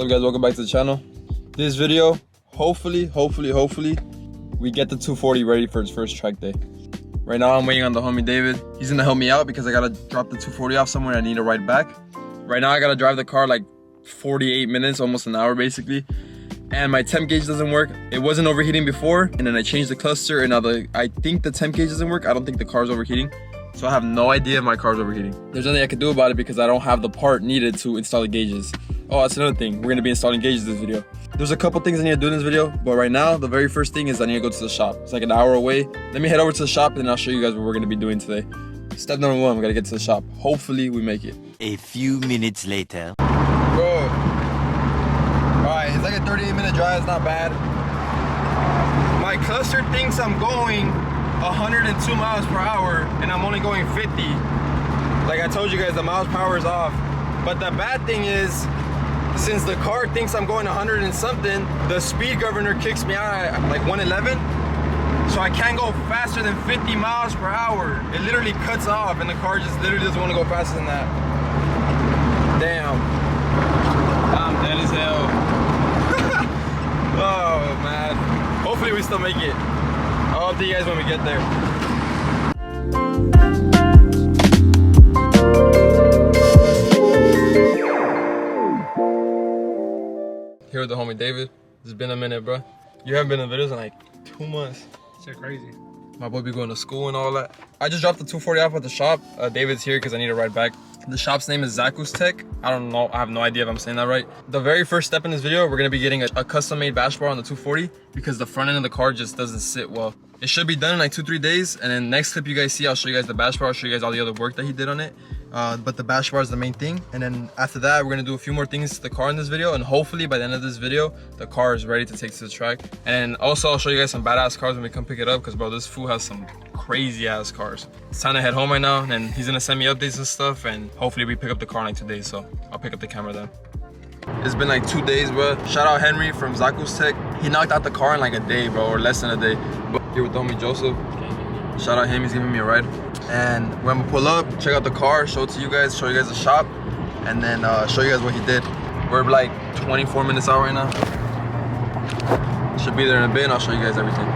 What's up guys, welcome back to the channel. This video, hopefully we get the 240 ready for its first track day. Right now I'm waiting on the homie David. He's gonna help me out because I gotta drop the 240 off somewhere. I need to ride back. Right now I gotta drive the car like 48 minutes, almost an hour basically. And my temp gauge doesn't work. It wasn't overheating before, and then I changed the cluster, and now I think the temp gauge doesn't work. I don't think the car's overheating. So I have no idea if my car's overheating. There's nothing I can do about it because I don't have the part needed to install the gauges. Oh, that's another thing. We're gonna be installing gauges this video. There's a couple things I need to do in this video, but right now, the very first thing is I need to go to the shop. It's like an hour away. Let me head over to the shop and then I'll show you guys what we're gonna be doing today. Step number one, we gotta get to the shop. Hopefully we make it. A few minutes later. Bro. Alright, it's like a 38-minute drive, it's not bad. My cluster thinks I'm going 102 miles per hour and I'm only going 50. Like I told you guys, the miles per hour is off. But the bad thing is, since the car thinks I'm going 100 and something, the speed governor kicks me out at like 111. So I can't go faster than 50 miles per hour. It literally cuts off and the car just literally doesn't want to go faster than that. Damn. I'm dead as hell. Oh man. Hopefully we still make it. I'll update you guys when we get there. Here with the homie David. It's been a minute, bro. You haven't been in videos in like 2 months. It's crazy. My boy be going to school and all that. I just dropped the 240 off at the shop. David's here because I need to ride back. The shop's name is Zaku's Tech. I don't know, I have no idea if I'm saying that right. The very first step in this video, we're gonna be getting a custom-made bash bar on the 240 because the front end of the car just doesn't sit well. It should be done in like 2-3 days, and then next clip you guys see, I'll show you guys the bash bar, I'll show you guys all the other work that he did on it. But the bash bar is the main thing, and then after that we're gonna do a few more things to the car in this video, and hopefully by the end of this video the car is ready to take to the track. And also I'll show you guys some badass cars when we come pick it up, because bro, this fool has some crazy ass cars. It's time to head home right now, and he's gonna send me updates and stuff, and hopefully we pick up the car in like 2 days, so I'll pick up the camera then. It's been like 2 days, bro. Shout out Henry from Zaku's Tech. He knocked out the car in like a day, bro, or less than a day. But here with homie Joseph. Shout out him, he's giving me a ride. And when we pull up, check out the car, show it to you guys, show you guys the shop, and then show you guys what he did. We're like 24 minutes out right now. Should be there in a bit, and I'll show you guys everything.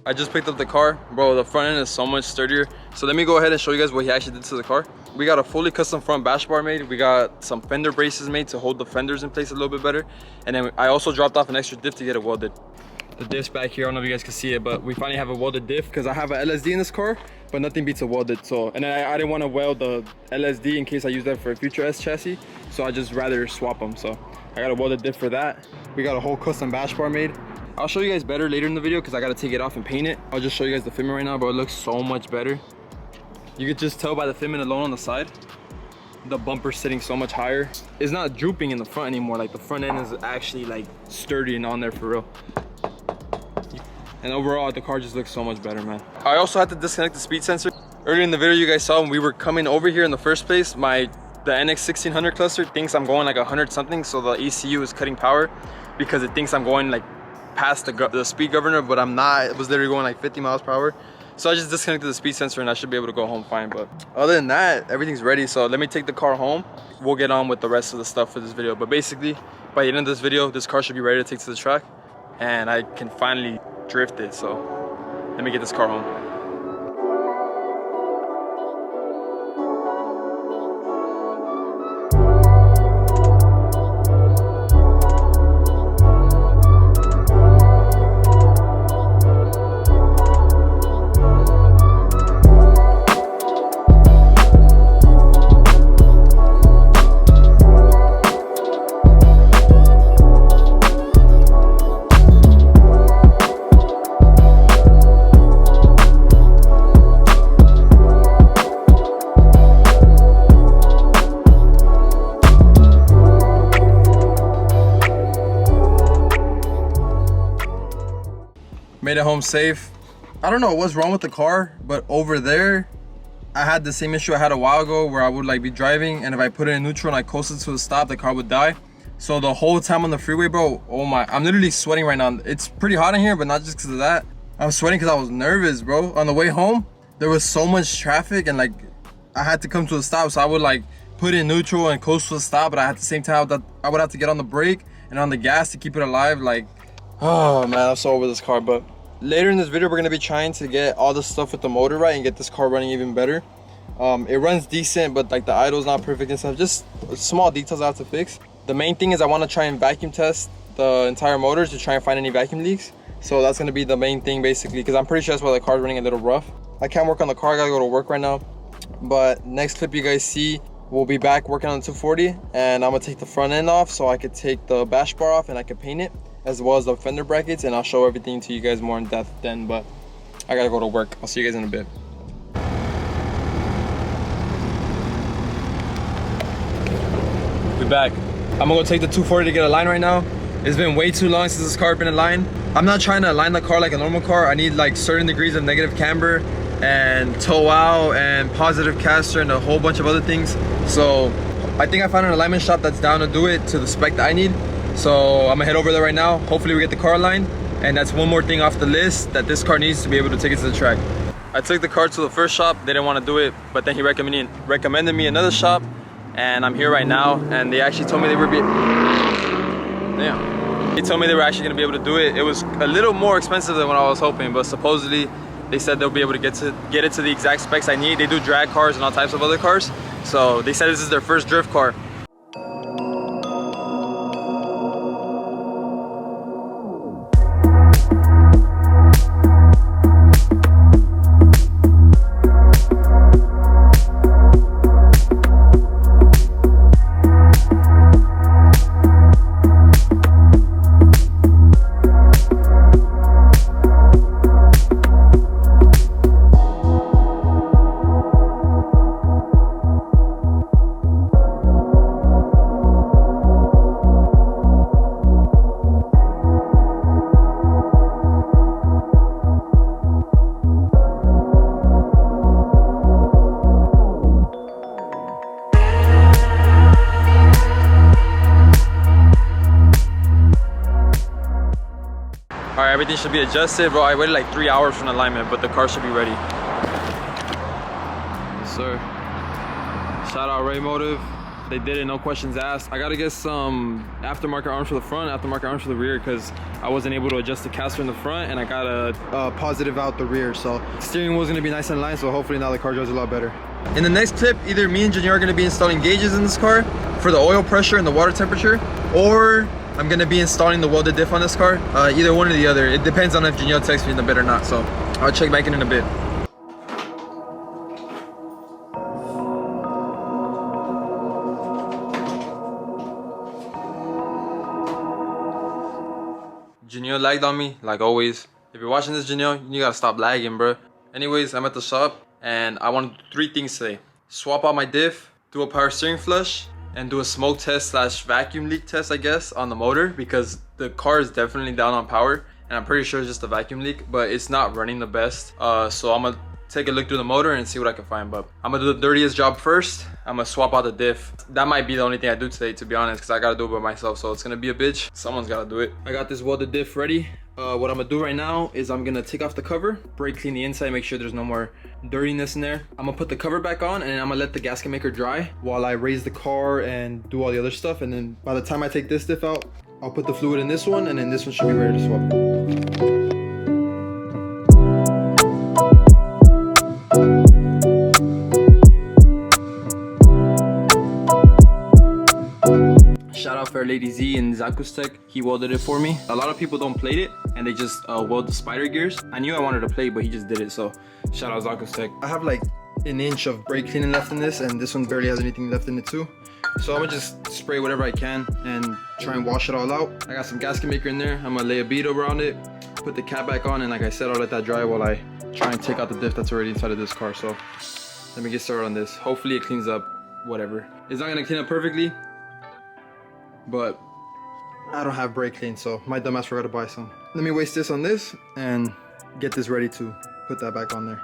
I just picked up the car. Bro, the front end is so much sturdier. So let me go ahead and show you guys what he actually did to the car. We got a fully custom front bash bar made. We got some fender braces made to hold the fenders in place a little bit better. And then I also dropped off an extra diff to get it welded. The diff's back here, I don't know if you guys can see it, but we finally have a welded diff because I have a LSD in this car, but nothing beats a welded. So, and then I didn't want to weld the LSD in case I use that for a future S chassis. So I just rather swap them. So I got a welded diff for that. We got a whole custom bash bar made. I'll show you guys better later in the video because I got to take it off and paint it. I'll just show you guys the fitment right now, but it looks so much better. You could just tell by the fitment alone on the side. The bumper's sitting so much higher. It's not drooping in the front anymore. Like the front end is actually like sturdy and on there for real. And overall, the car just looks so much better, man. I also had to disconnect the speed sensor. Earlier in the video, you guys saw when we were coming over here in the first place, the NX 1600 cluster thinks I'm going like 100 something, so the ECU is cutting power because it thinks I'm going like past the speed governor, but I'm not. It was literally going like 50 miles per hour. So I just disconnected the speed sensor and I should be able to go home fine. But other than that, everything's ready. So let me take the car home. We'll get on with the rest of the stuff for this video. But basically, by the end of this video, this car should be ready to take to the track and I can finally drift it. So let me get this car home. home safe. I don't know what's wrong with the car, but over there, I had the same issue I had a while ago where I would like be driving and if I put it in neutral and I coasted to a stop, the car would die. So the whole time on the freeway, bro, oh my, I'm literally sweating right now. It's pretty hot in here, but not just because of that. I'm sweating because I was nervous, bro. On the way home, there was so much traffic and like I had to come to a stop. So I would like put it in neutral and coast to a stop, but at the same time, I would have to get on the brake and on the gas to keep it alive. Like, oh man, I'm so over this car. But later in this video, we're gonna be trying to get all the stuff with the motor right and get this car running even better. It runs decent, but like the idle's not perfect and stuff. Just small details I have to fix. The main thing is I want to try and vacuum test the entire motor to try and find any vacuum leaks. So that's gonna be the main thing basically, because I'm pretty sure that's why the car's running a little rough. I can't work on the car, I gotta go to work right now. But next clip you guys see, we'll be back working on the 240 and I'm gonna take the front end off so I could take the bash bar off and I could paint it, as well as the fender brackets, and I'll show everything to you guys more in depth then. But I gotta go to work. I'll see you guys in a bit. We're back. I'm gonna go take the 240 to get a line right now. It's been way too long since this car been aligned. I'm not trying to align the car like a normal car. I need like certain degrees of negative camber and toe out and positive caster and a whole bunch of other things. So I think I found an alignment shop that's down to do it to the spec that I need. So I'm gonna head over there right now. Hopefully we get the car aligned. And that's one more thing off the list that this car needs to be able to take it to the track. I took the car to the first shop. They didn't want to do it, but then he recommended me another shop. And I'm here right now, and they actually told me they were He told me they were actually gonna be able to do it. It was a little more expensive than what I was hoping, but supposedly they said they'll be able to get it to the exact specs I need. They do drag cars and all types of other cars. So they said this is their first drift car. Alright, everything should be adjusted, bro. I waited like 3 hours from alignment, but the car should be ready. Yes, sir. Shout out Ray Motive. They did it, no questions asked. I gotta get some aftermarket arms for the front, aftermarket arms for the rear, because I wasn't able to adjust the caster in the front, and I got a positive out the rear. So steering wheel's gonna be nice and aligned, so hopefully now the car drives a lot better. In the next clip, either me and Junior are gonna be installing gauges in this car for the oil pressure and the water temperature, or I'm gonna be installing the welded diff on this car. Either one or the other. It depends on if Janelle texts me in a bit or not. So I'll check back in a bit. Janelle lagged on me, like always. If you're watching this, Janelle, you gotta stop lagging, bro. Anyways, I'm at the shop and I want to do 3 things today. Swap out my diff, do a power steering flush, and do a smoke test slash vacuum leak test, I guess, on the motor, because the car is definitely down on power and I'm pretty sure it's just a vacuum leak, but it's not running the best. So I'm gonna take a look through the motor and see what I can find. But I'm gonna do the dirtiest job first. I'm gonna swap out the diff. That might be the only thing I do today, to be honest, because I gotta do it by myself, so it's gonna be a bitch. Someone's gotta do it. I got this welded diff ready. What I'm gonna do right now is I'm gonna take off the cover, brake clean the inside, make sure there's no more dirtiness in there. I'm gonna put the cover back on and I'm gonna let the gasket maker dry while I raise the car and do all the other stuff. And then by the time I take this diff out, I'll put the fluid in this one, and then this one should be ready to swap. Shout out Fair Lady Z and Zakustech. He welded it for me. A lot of people don't plate it and they just weld the spider gears. I knew I wanted to plate, but he just did it. So shout out Zakustech. I have like an inch of brake cleaning left in this, and this one barely has anything left in it too. So I'm gonna just spray whatever I can and try and wash it all out. I got some gasket maker in there. I'm gonna lay a bead around it, put the cap back on, and like I said, I'll let that dry while I try and take out the diff that's already inside of this car. So let me get started on this. Hopefully it cleans up whatever. It's not gonna clean up perfectly, but I don't have brake clean, so my dumbass forgot to buy some. Let me waste this on this and get this ready to put that back on there.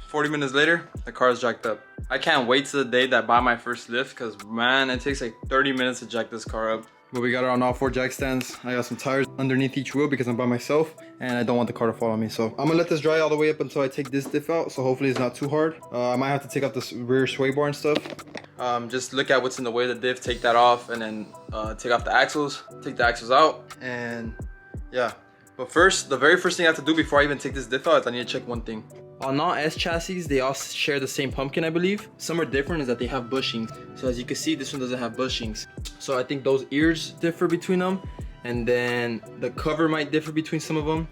40 minutes later, the car is jacked up. I can't wait to the day that I buy my first lift because man, it takes like 30 minutes to jack this car up. But we got it on all 4 jack stands. I got some tires underneath each wheel because I'm by myself and I don't want the car to fall on me. So I'm gonna let this dry all the way up until I take this diff out. So hopefully it's not too hard. I might have to take out this rear sway bar and stuff. Just look at what's in the way of the diff, take that off, and then take off the axles, take the axles out, and yeah. But first, the very first thing I have to do before I even take this diff out is I need to check one thing. On all S chassis, they all share the same pumpkin, I believe. Some are different is that they have bushings. So as you can see, this one doesn't have bushings. So I think those ears differ between them. And then the cover might differ between some of them,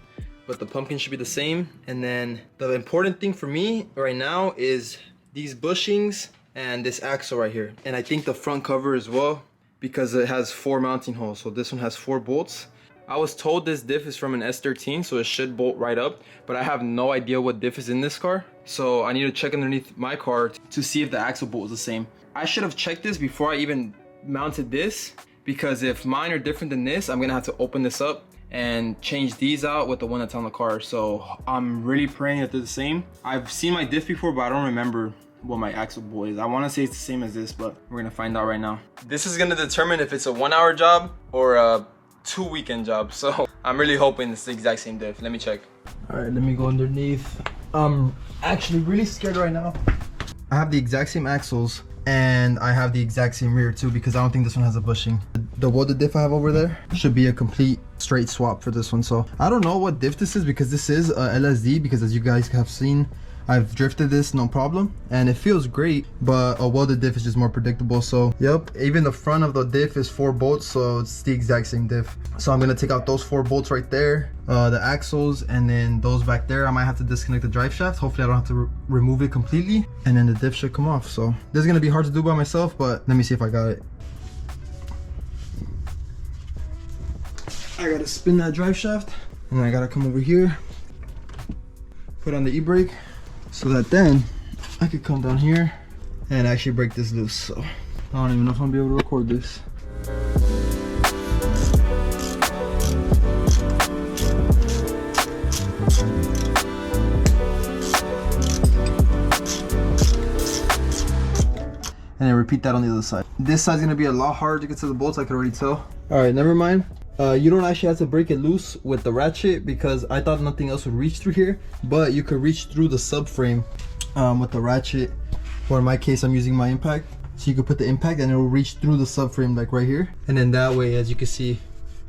but the pumpkin should be the same. And then the important thing for me right now is these bushings and this axle right here. And I think the front cover as well, because it has 4 mounting holes. So this one has 4 bolts. I was told this diff is from an S13, so it should bolt right up, but I have no idea what diff is in this car. So I need to check underneath my car to see if the axle bolt is the same. I should have checked this before I even mounted this, because if mine are different than this, I'm gonna have to open this up and change these out with the one that's on the car. So I'm really praying that they're the same. I've seen my diff before, but I don't remember what my axle bolt is. I want to say it's the same as this, but we're gonna find out right now. This is gonna determine if it's a 1-hour job or a 2 weekend job. So I'm really hoping it's the exact same diff. Let me check. All right, let me go underneath. I'm actually really scared right now. I have the exact same axles and I have the exact same rear too, because I don't think this one has a bushing. The welded diff I have over there should be a complete straight swap for this one. So I don't know what diff this is, because this is a LSD, because as you guys have seen, I've drifted this no problem and it feels great, but a welded diff is just more predictable. So yep, even the front of the diff is 4 bolts, so it's the exact same diff. So I'm gonna take out those 4 bolts right there, the axles, and then those back there. I might have to disconnect the drive shaft. Hopefully I don't have to remove it completely, and then the diff should come off. So this is gonna be hard to do by myself, but let me see if I got it. I gotta spin that drive shaft, and then I gotta come over here, put on the e-brake, so that then I could come down here and actually break this loose. So I don't even know if I'm gonna be able to record this. And then repeat that on the other side. This side's gonna be a lot harder to get to the bolts, I can already tell. All right, never mind. You don't actually have to break it loose with the ratchet, because I thought nothing else would reach through here, but you could reach through the subframe with the ratchet, or in my case I'm using my impact. So you could put the impact and it will reach through the subframe like right here, and then that way, as you can see,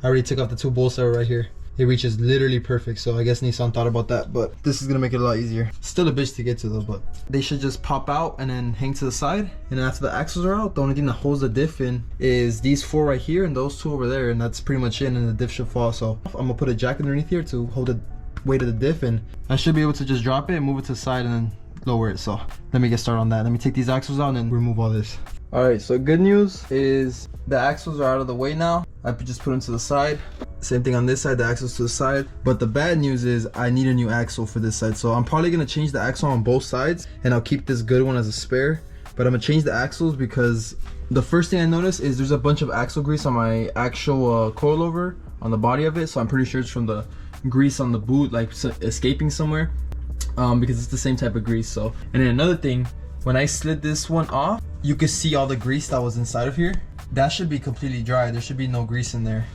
I already took off the 2 bolts that were right here. It reaches literally perfect. So I guess Nissan thought about that, but this is gonna make it a lot easier. Still a bitch to get to though, but they should just pop out and then hang to the side. And then after the axles are out, the only thing that holds the diff in is these 4 right here and those 2 over there, and that's pretty much it, and the diff should fall. So I'm gonna put a jack underneath here to hold the weight of the diff, and I should be able to just drop it and move it to the side and then lower it. So let me get started on that. Let me take these axles out and then remove all this. All right, so good news is the axles are out of the way now. I just put them to the side. Same thing on this side, the axles to the side. But the bad news is I need a new axle for this side. So I'm probably gonna change the axle on both sides, and I'll keep this good one as a spare. But I'm gonna change the axles because the first thing I noticed is there's a bunch of axle grease on my actual coilover on the body of it. So I'm pretty sure it's from the grease on the boot, like escaping somewhere, because it's the same type of grease. So, and then another thing, when I slid this one off, you could see all the grease that was inside of here. That should be completely dry. There should be no grease in there.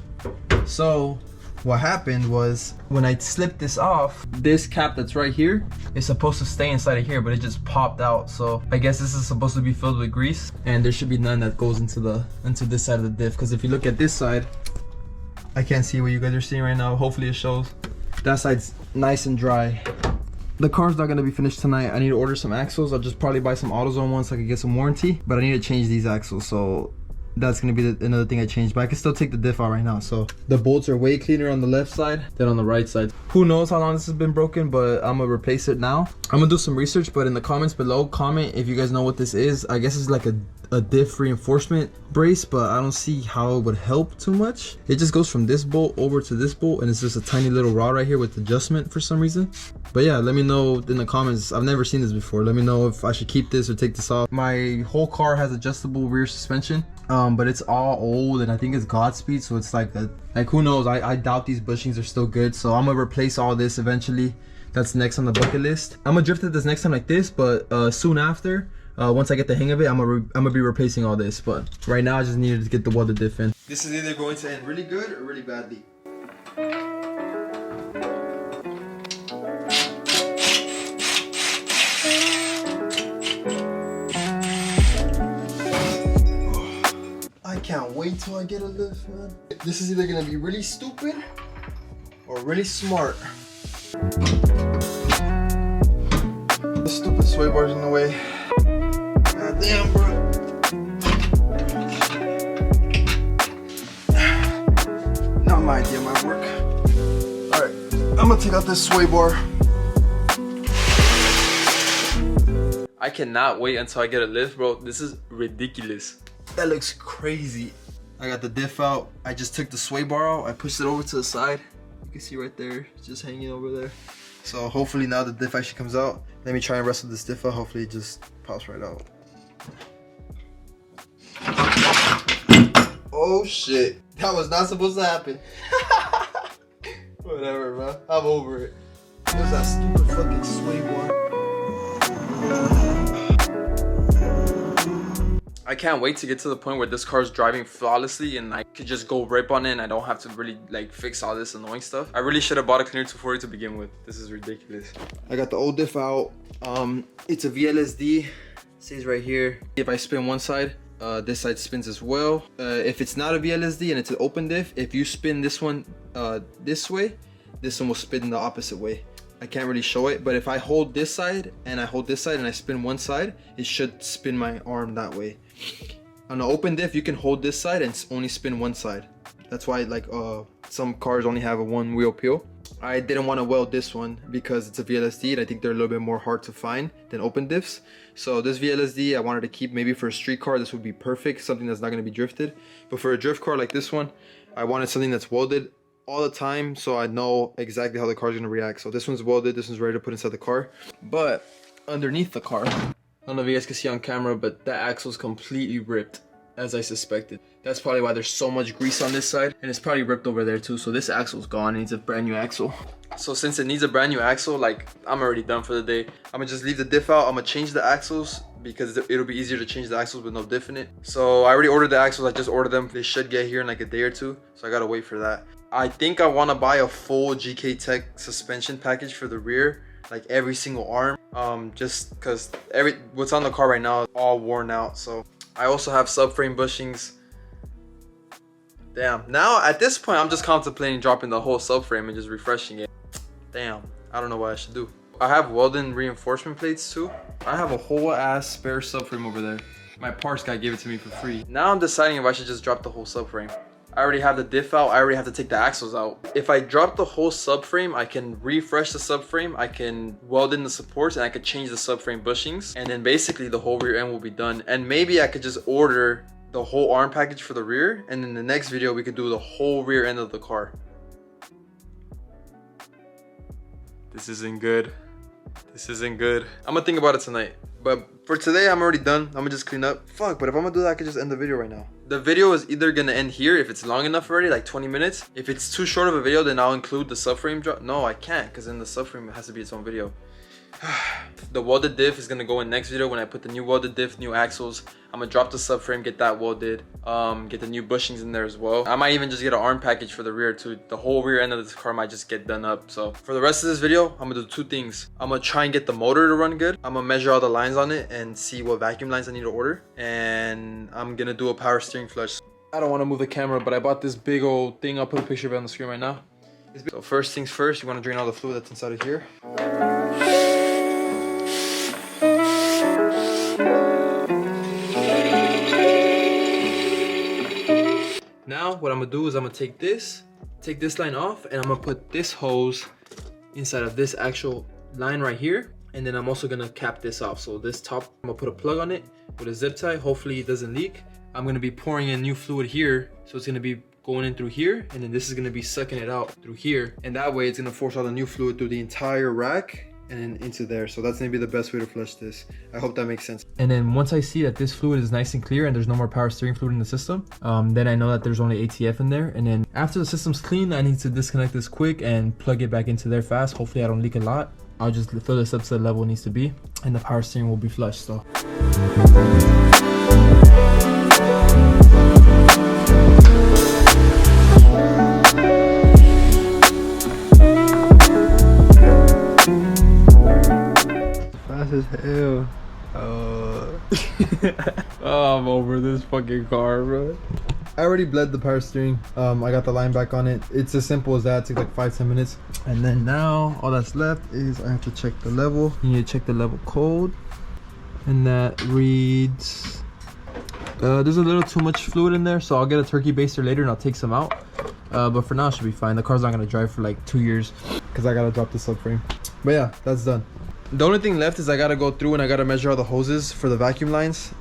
So what happened was, when I slipped this off, this cap that's right here is supposed to stay inside of here, but it just popped out. So I guess this is supposed to be filled with grease, and there should be none that goes into this side of the diff. Because if you look at this side, I can't see what you guys are seeing right now. Hopefully it shows. That side's nice and dry. The car's not gonna be finished tonight. I need to order some axles. I'll just probably buy some AutoZone ones so I can get some warranty, but I need to change these axles. So that's gonna be another thing I changed, but I can still take the diff out right now. So the bolts are way cleaner on the left side than on the right side. Who knows how long this has been broken, but I'm gonna replace it now. I'm gonna do some research, but in the comments below, comment if you guys know what this is. I guess it's like a diff reinforcement brace, but I don't see how it would help too much. It just goes from this bolt over to this bolt, and it's just a tiny little rod right here with adjustment for some reason. But yeah, let me know in the comments. I've never seen this before. Let me know if I should keep this or take this off. My whole car has adjustable rear suspension, but it's all old and I think it's Godspeed, so it's like who knows. I doubt these bushings are still good, so I'm gonna replace all this eventually. That's next on the bucket list. I'm gonna drift it this next time like this, but soon after, once I get the hang of it, I'm gonna be replacing all this. But right now I just needed to get the welded diff in. This is either going to end really good or really badly. I can't wait till I get a lift, man. This is either gonna be really stupid or really smart. The stupid sway bar's in the way. God damn, bro. Not my idea, my work. Alright, I'm gonna take out this sway bar. I cannot wait until I get a lift, bro. This is ridiculous. That looks crazy. I got the diff out. I just took the sway bar out. I pushed it over to the side. You can see right there, it's just hanging over there. So hopefully now the diff actually comes out. Let me try and wrestle this diff out. Hopefully it just pops right out. Oh shit. That was not supposed to happen. Whatever, bro. I'm over it. There's that stupid fucking sway bar. I can't wait to get to the point where this car is driving flawlessly and I could just go rip on it and I don't have to really like fix all this annoying stuff. I really should have bought a Cleaner 240 to begin with. This is ridiculous. I got the old diff out. It's a VLSD. It says right here, if I spin one side, this side spins as well. If it's not a VLSD and it's an open diff, if you spin this one this way, this one will spin the opposite way. I can't really show it, but if I hold this side and I hold this side and I spin one side, it should spin my arm that way. On an open diff, you can hold this side and only spin one side. That's why like some cars only have a one wheel peel. I didn't want to weld this one because it's a VLSD and I think they're a little bit more hard to find than open diffs. So this VLSD I wanted to keep. Maybe for a street car this would be perfect, something that's not going to be drifted. But for a drift car like this one, I wanted something that's welded all the time so I know exactly how the car's gonna react. So this one's welded, this one's ready to put inside the car. But underneath the car, I don't know if you guys can see on camera, but that axle's completely ripped, as I suspected. That's probably why there's so much grease on this side, and it's probably ripped over there too. So this axle's gone, it needs a brand new axle. So since it needs a brand new axle, like I'm already done for the day. I'm gonna just leave the diff out. I'm gonna change the axles because it'll be easier to change the axles with no diff in it. So I already ordered the axles, I just ordered them. They should get here in like a day or two, so I gotta wait for that. I think I want to buy a full GK Tech suspension package for the rear, like every single arm, just because what's on the car right now is all worn out. So I also have subframe bushings. Damn, now at this point I'm just contemplating dropping the whole subframe and just refreshing it. Damn, I don't know what I should do. I have welding reinforcement plates too. I have a whole ass spare subframe over there. My parts guy gave it to me for free. Now I'm deciding if I should just drop the whole subframe. I already have the diff out. I already have to take the axles out. If I drop the whole subframe, I can refresh the subframe. I can weld in the supports and I could change the subframe bushings. And then basically the whole rear end will be done. And maybe I could just order the whole arm package for the rear. And in the next video, we could do the whole rear end of the car. This isn't good. This isn't good. I'm gonna think about it tonight. But for today, I'm already done. I'm gonna just clean up. Fuck, but if I'm gonna do that, I could just end the video right now. The video is either gonna end here if it's long enough already, like 20 minutes. If it's too short of a video, then I'll include the subframe drop. No, I can't, because then the subframe has to be its own video. The welded diff is gonna go in next video when I put the new welded diff, new axles. I'm gonna drop the subframe, get that welded, get the new bushings in there as well. I might even just get an arm package for the rear too. The whole rear end of this car might just get done up. So for the rest of this video, I'm gonna do two things. I'm gonna try and get the motor to run good. I'm gonna measure all the lines on it and see what vacuum lines I need to order. And I'm gonna do a power steering flush. I don't wanna move the camera, but I bought this big old thing. I'll put a picture of it on the screen right now. So first things first, you wanna drain all the fluid that's inside of here. Now what I'm gonna do is I'm gonna take this line off, and I'm gonna put this hose inside of this actual line right here. And then I'm also gonna cap this off. So this top, I'm gonna put a plug on it with a zip tie. Hopefully it doesn't leak. I'm gonna be pouring in new fluid here. So it's gonna be going in through here, and then this is gonna be sucking it out through here. And that way it's gonna force all the new fluid through the entire rack and then into there. So that's gonna be the best way to flush this. I hope that makes sense. And then once I see that this fluid is nice and clear and there's no more power steering fluid in the system, then I know that there's only ATF in there. And then after the system's clean, I need to disconnect this quick and plug it back into there fast. Hopefully I don't leak a lot. I'll just fill this up to the level it needs to be, and the power steering will be flushed. So fast as hell. Oh, I'm over this fucking car, bro. I already bled the power steering. I got the line back on it. It's as simple as that. It takes like 5-10 minutes. And then now all that's left is I have to check the level. You need to check the level code, and that reads there's a little too much fluid in there, so I'll get a turkey baster later and I'll take some out. But for now it should be fine. The car's not gonna drive for like 2 years because I gotta drop the subframe. But yeah, that's done. The only thing left is I gotta go through and I gotta measure all the hoses for the vacuum lines,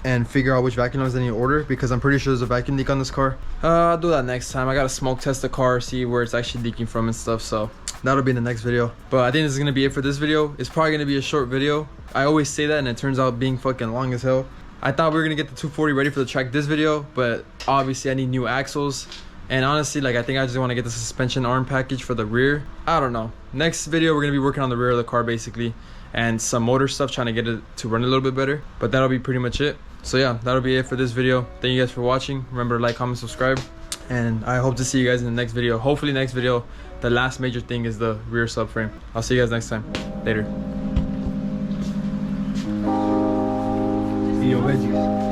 and figure out which vacuum lines I need to order, because I'm pretty sure there's a vacuum leak on this car. I'll do that next time. I gotta smoke test the car, see where it's actually leaking from and stuff. So that'll be in the next video. But I think this is gonna be it for this video. It's probably gonna be a short video. I always say that and it turns out being fucking long as hell. I thought we were gonna get the 240 ready for the track this video, but obviously I need new axles. And honestly, like, I think I just want to get the suspension arm package for the rear. I don't know. Next video, we're going to be working on the rear of the car basically, and some motor stuff, trying to get it to run a little bit better. But that'll be pretty much it. So yeah, that'll be it for this video. Thank you guys for watching. Remember to like, comment, subscribe. And I hope to see you guys in the next video. Hopefully next video, the last major thing is the rear subframe. I'll see you guys next time. Later. See you, veggies.